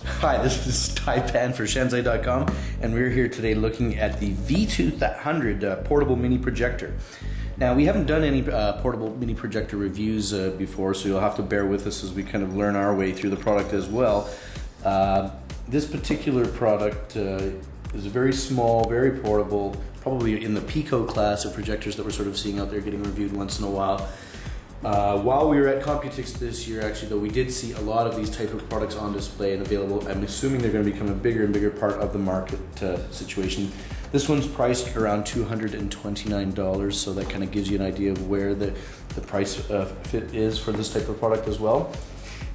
Hi, this is Tai Pan for Shenzai.com, and we're here today looking at the V200 portable mini projector. Now, we haven't done any portable mini projector reviews before, so you'll have to bear with us as we kind of learn our way through the product as well. This particular product is very small, very portable, probably in the Pico class of projectors that we're sort of seeing out there getting reviewed once in a while. While we were at Computex this year, actually, though, we did see a lot of these type of products on display and available. I'm assuming they're going to become a bigger and bigger part of the market situation. This one's priced around $229, so that kind of gives you an idea of where the price fit is for this type of product as well.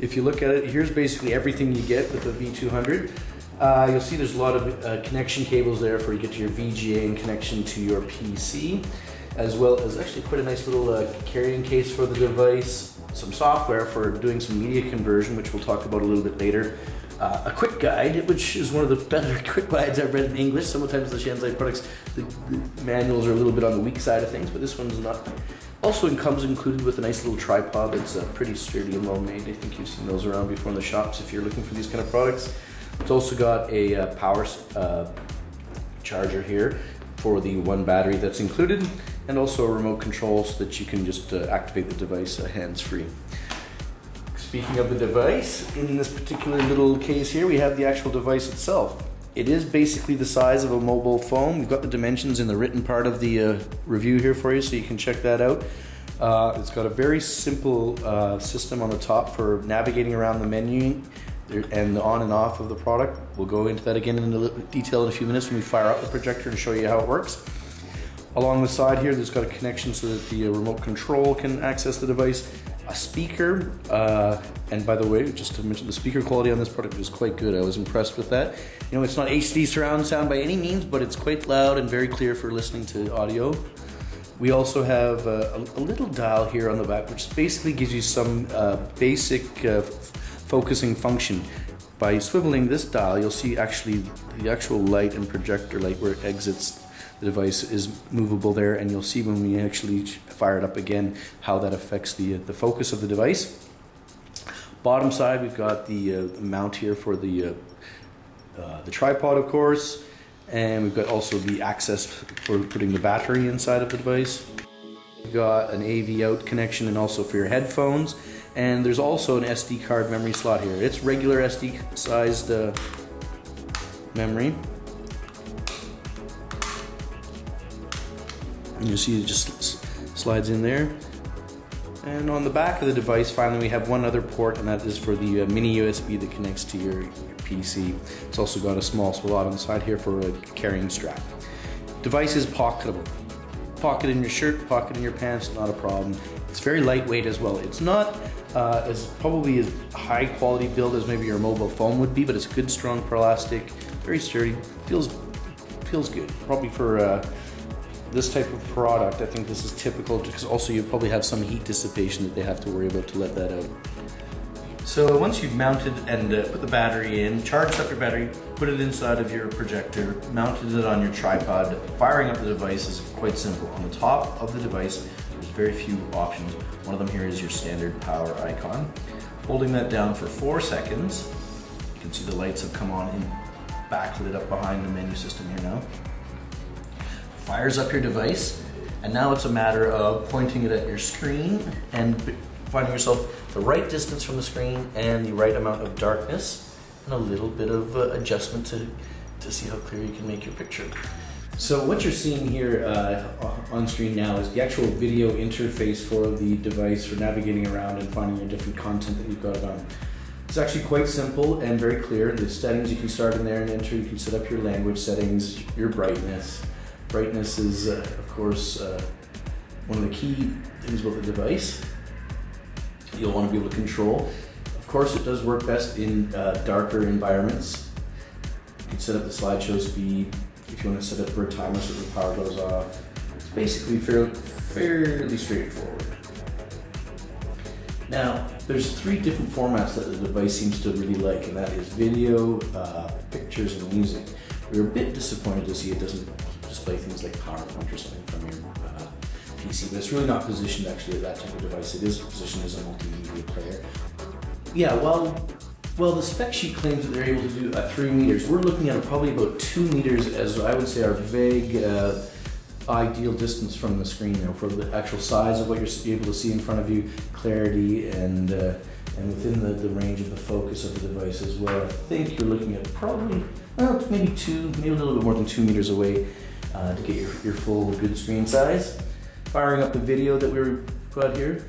If you look at it, here's basically everything you get with the V200. You'll see there's a lot of connection cables there for you to get your VGA and connection to your PC, as well as actually quite a nice little carrying case for the device, some software for doing some media conversion, which we'll talk about a little bit later, a quick guide, which is one of the better quick guides I've read in English. Sometimes the Shenzai products, the manuals are a little bit on the weak side of things, but this one's not. Also comes included with a nice little tripod that's pretty sturdy and well made. I think you've seen those around before in the shops if you're looking for these kind of products. It's also got a power charger here for the one battery that's included, and also a remote control so that you can just activate the device hands-free. Speaking of the device, in this particular little case here, we have the actual device itself. It is basically the size of a mobile phone. We've got the dimensions in the written part of the review here for you, so you can check that out. It's got a very simple system on the top for navigating around the menu and the on and off of the product. We'll go into that again in a little detail in a few minutes when we fire up the projector and show you how it works. Along the side here, there's got a connection so that the remote control can access the device, a speaker, and by the way, just to mention, the speaker quality on this product is quite good. I was impressed with that. You know, it's not HD surround sound by any means, but it's quite loud and very clear for listening to audio. We also have a little dial here on the back, which basically gives you some basic focusing function. By swiveling this dial, you'll see actually the actual light and projector light where it exits the device is movable there, and you'll see when we actually fire it up again how that affects the focus of the device. Bottom side, we've got the mount here for the tripod, of course, and we've got also the access for putting the battery inside of the device. We've got an AV out connection and also for your headphones, and there's also an SD card memory slot here. It's regular SD sized memory. And you see it just slides in there. And on the back of the device, finally, we have one other port, and that is for the mini USB that connects to your PC. It's also got a small slot on the side here for a carrying strap. Device is pocketable. Pocket in your shirt, pocket in your pants, not a problem. It's very lightweight as well. It's not probably as high quality build as maybe your mobile phone would be, but it's good, strong plastic, very sturdy, feels good. Probably for this type of product, I think this is typical, because also you probably have some heat dissipation that they have to worry about to let that out. So once you've mounted and put the battery in, charged up your battery, put it inside of your projector, mounted it on your tripod, firing up the device is quite simple. On the top of the device, there's very few options. One of them here is your standard power icon. Holding that down for 4 seconds, you can see the lights have come on and backlit up behind the menu system here now. Fires up your device, and now it's a matter of pointing it at your screen and finding yourself the right distance from the screen and the right amount of darkness and a little bit of adjustment to see how clear you can make your picture. So what you're seeing here on screen now is the actual video interface for the device for navigating around and finding your different content that you've got on. It's actually quite simple and very clear. The settings you can start in there and enter. You can set up your language settings, your brightness. Brightness is, of course, one of the key things about the device you'll want to be able to control. Of course, it does work best in darker environments. You can set up the slideshow speed if you want to set it for a timer so the power goes off. It's basically fairly straightforward. Now, there's 3 different formats that the device seems to really like, and that is video, pictures, and music. We were a bit disappointed to see it doesn't display things like PowerPoint or something from your PC, but it's really not positioned actually as that type of device. It is positioned as a multimedia player. Yeah, well, the spec sheet claims that they're able to do 3 meters. We're looking at probably about 2 meters as I would say our vague ideal distance from the screen there for the actual size of what you're able to see in front of you, clarity, and within the range of the focus of the device as well. I think you're looking at probably, well, maybe a little bit more than 2 meters away to get your full good screen size. Firing up the video that we've got here.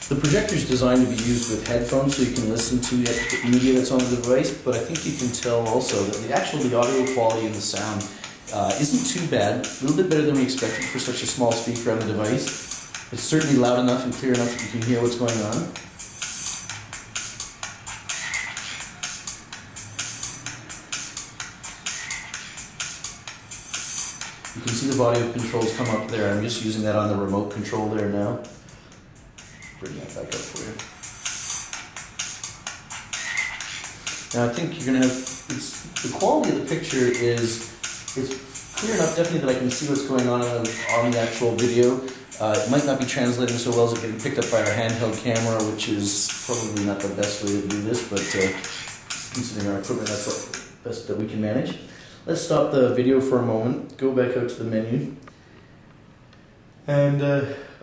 The projector is designed to be used with headphones so you can listen to the media that's on the device, but I think you can tell also that the audio quality and the sound isn't too bad, a little bit better than we expected for such a small speaker on the device. It's certainly loud enough and clear enough that you can hear what's going on. You can see the volume controls come up there. I'm just using that on the remote control there now. Bring that back up for you. Now I think you're going to have, the quality of the picture is clear enough definitely that I can see what's going on the actual video. It might not be translating so well as it getting picked up by our handheld camera, which is probably not the best way to do this, but considering our equipment, that's the best that we can manage. Let's stop the video for a moment, go back out to the menu. And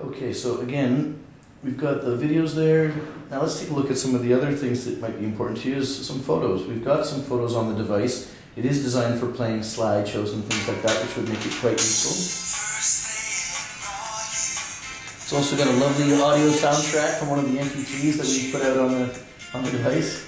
okay, so again, we've got the videos there. Now let's take a look at some of the other things that might be important to you, is some photos. We've got some photos on the device. It is designed for playing slideshows and things like that, which would make it quite useful. It's also got a lovely audio soundtrack from one of the MP3s that we put out on the device.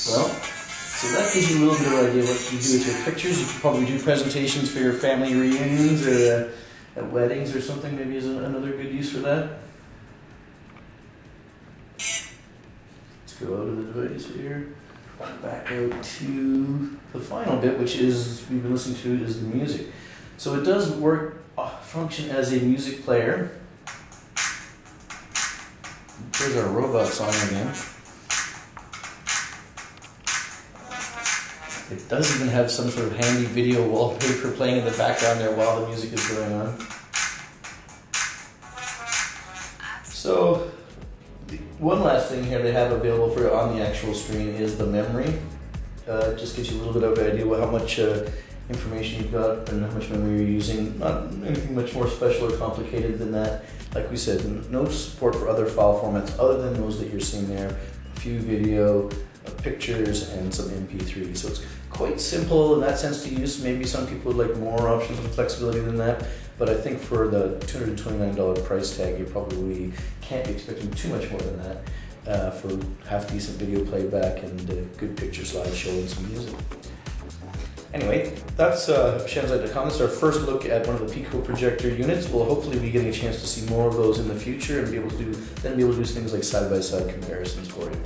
Well, so that gives you a little bit of an idea of what you do with your pictures. You could probably do presentations for your family reunions or at weddings or something, maybe is another good use for that. Let's go out of the device here, back out to the final bit, which is, we've been listening to, is the music. So it does function as a music player. There's our robot song again. It does even have some sort of handy video wallpaper playing in the background there while the music is going on. So, one last thing here they have available for on the actual screen is the memory. It just gives you a little bit of an idea of how much information you've got and how much memory you're using. Not anything much more special or complicated than that. Like we said, no support for other file formats other than those that you're seeing there. A few video, pictures, and some MP3. So it's quite simple in that sense to use. Maybe some people would like more options and flexibility than that, but I think for the $229 price tag, you probably can't be expecting too much more than that for half-decent video playback and good picture slideshow and some music. Anyway, that's Shenzai.com. That's our first look at one of the Pico projector units. We'll hopefully be getting a chance to see more of those in the future and be able to do things like side-by-side comparisons for you.